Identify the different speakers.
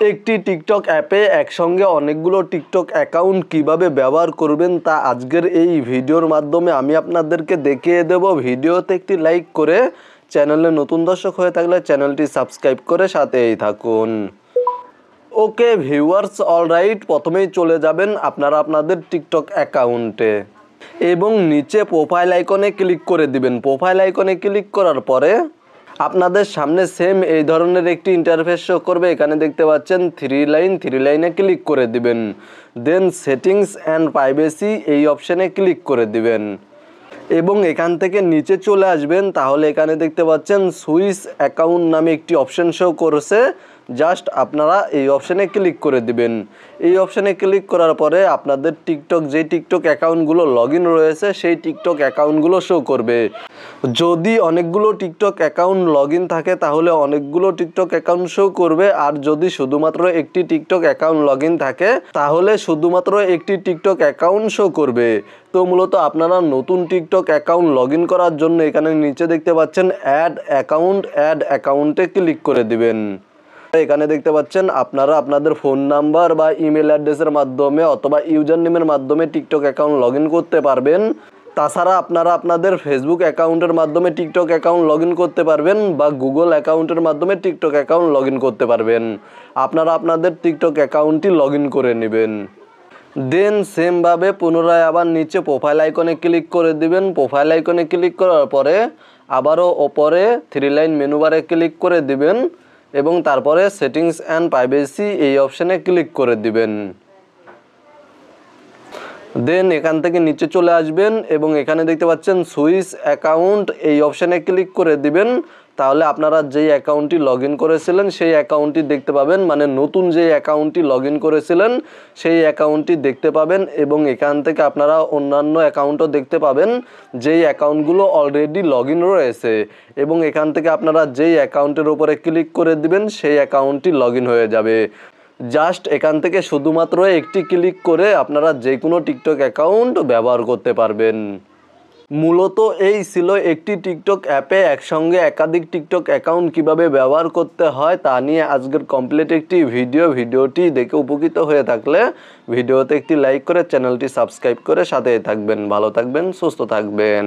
Speaker 1: একটি টিকটক অ্যাপে একসঙ্গে অনেকগুলো টিকটক অ্যাকাউন্ট কিভাবে ব্যবহার করবেন তা আজকের এই ভিডিওর মাধ্যমে আমি আপনাদেরকে দেখিয়ে দেব। ভিডিওতে একটি লাইক করে চ্যানেলে নতুন দর্শক হয়ে থাকলে চ্যানেলটি সাবস্ক্রাইব করে সাথেই থাকুন। ওকে ভিউয়ার্স, অলরাইট, প্রথমেই চলে যাবেন আপনারা আপনাদের টিকটক অ্যাকাউন্টে এবং নিচে প্রোফাইল আইকনে ক্লিক করে দিবেন। প্রোফাইল আইকনে ক্লিক করার পরে আপনাদের সামনে সেম এই ধরনের একটি ইন্টারফেস শো করবে। এখানে দেখতে পাচ্ছেন থ্রি লাইনে ক্লিক করে দিবেন। দেন সেটিংস অ্যান্ড প্রাইভেসি এই অপশানে ক্লিক করে দিবেন এবং এখান থেকে নিচে চলে আসবেন। তাহলে এখানে দেখতে পাচ্ছেন সুইচ অ্যাকাউন্ট নামে একটি অপশান শো করছে। জাস্ট আপনারা এই অপশানে ক্লিক করে দিবেন। এই অপশানে ক্লিক করার পরে আপনাদের যে টিকটক অ্যাকাউন্টগুলো লগ ইন রয়েছে সেই টিকটক অ্যাকাউন্টগুলো শো করবে। যদি অনেকগুলো টিকটক অ্যাকাউন্ট লগ ইন থাকে তাহলে অনেকগুলো টিকটক অ্যাকাউন্ট শো করবে, আর যদি শুধুমাত্র একটি টিকটক অ্যাকাউন্ট লগ ইন থাকে তাহলে শুধুমাত্র একটি টিকটক অ্যাকাউন্ট শো করবে। তো মূলত আপনারা নতুন টিকটক অ্যাকাউন্ট লগ ইন করার জন্য এখানে নিচে দেখতে পাচ্ছেন অ্যাড অ্যাকাউন্টে ক্লিক করে দিবেন। এখানে দেখতে পাচ্ছেন আপনারা আপনাদের ফোন নাম্বার বা ইমেল অ্যাড্রেসের মাধ্যমে অথবা ইউজার নেমের মাধ্যমে টিকটক অ্যাকাউন্ট লগ ইন করতে পারবেন। তাছাড়া আপনারা আপনাদের ফেসবুক অ্যাকাউন্টের মাধ্যমে টিকটক অ্যাকাউন্ট লগ ইন করতে পারবেন বা গুগল অ্যাকাউন্টের মাধ্যমে টিকটক অ্যাকাউন্ট লগ ইন করতে পারবেন। আপনারা আপনাদের টিকটক অ্যাকাউন্টটি লগ ইন করে নেবেন। দেন সেমভাবে পুনরায় আবার নিচে প্রোফাইল আইকনে ক্লিক করে দিবেন। প্রোফাইল আইকনে ক্লিক করার পরে আবারও ওপরে থ্রি লাইন মেনু বারে ক্লিক করে দিবেন এবং তারপরে সেটিংস অ্যান্ড প্রাইভেসি এই অপশানে ক্লিক করে দিবেন। দেন এখান থেকে নিচে চলে আসবেন এবং এখানে দেখতে পাচ্ছেন সুইচ অ্যাকাউন্ট এই অপশানে ক্লিক করে দিবেন। তাহলে আপনারা যেই অ্যাকাউন্টটি লগ ইন করেছিলেন সেই অ্যাকাউন্টটি দেখতে পাবেন, মানে নতুন যেই অ্যাকাউন্টটি লগ ইন করেছিলেন সেই অ্যাকাউন্টটি দেখতে পাবেন এবং এখান থেকে আপনারা অন্যান্য অ্যাকাউন্টও দেখতে পাবেন যেই অ্যাকাউন্টগুলো অলরেডি লগ ইন রয়েছে এবং এখান থেকে আপনারা যেই অ্যাকাউন্টের উপরে ক্লিক করে দিবেন সেই অ্যাকাউন্টটি লগ ইন হয়ে যাবে। জাস্ট এখান থেকে শুধুমাত্র একটি ক্লিক করে আপনারা যে কোনো টিকটক অ্যাকাউন্ট ব্যবহার করতে পারবেন। মূলত এই ছিল একটি টিকটক অ্যাপে একসঙ্গে একাধিক টিকটক অ্যাকাউন্ট কিভাবে ব্যবহার করতে হয় তা নিয়ে আজকের কমপ্লিট একটি ভিডিওটি দেখে উপকৃত হয়ে থাকলে ভিডিওতে একটি লাইক করে চ্যানেলটি সাবস্ক্রাইব করে সাথেই থাকবেন। ভালো থাকবেন, সুস্থ থাকবেন।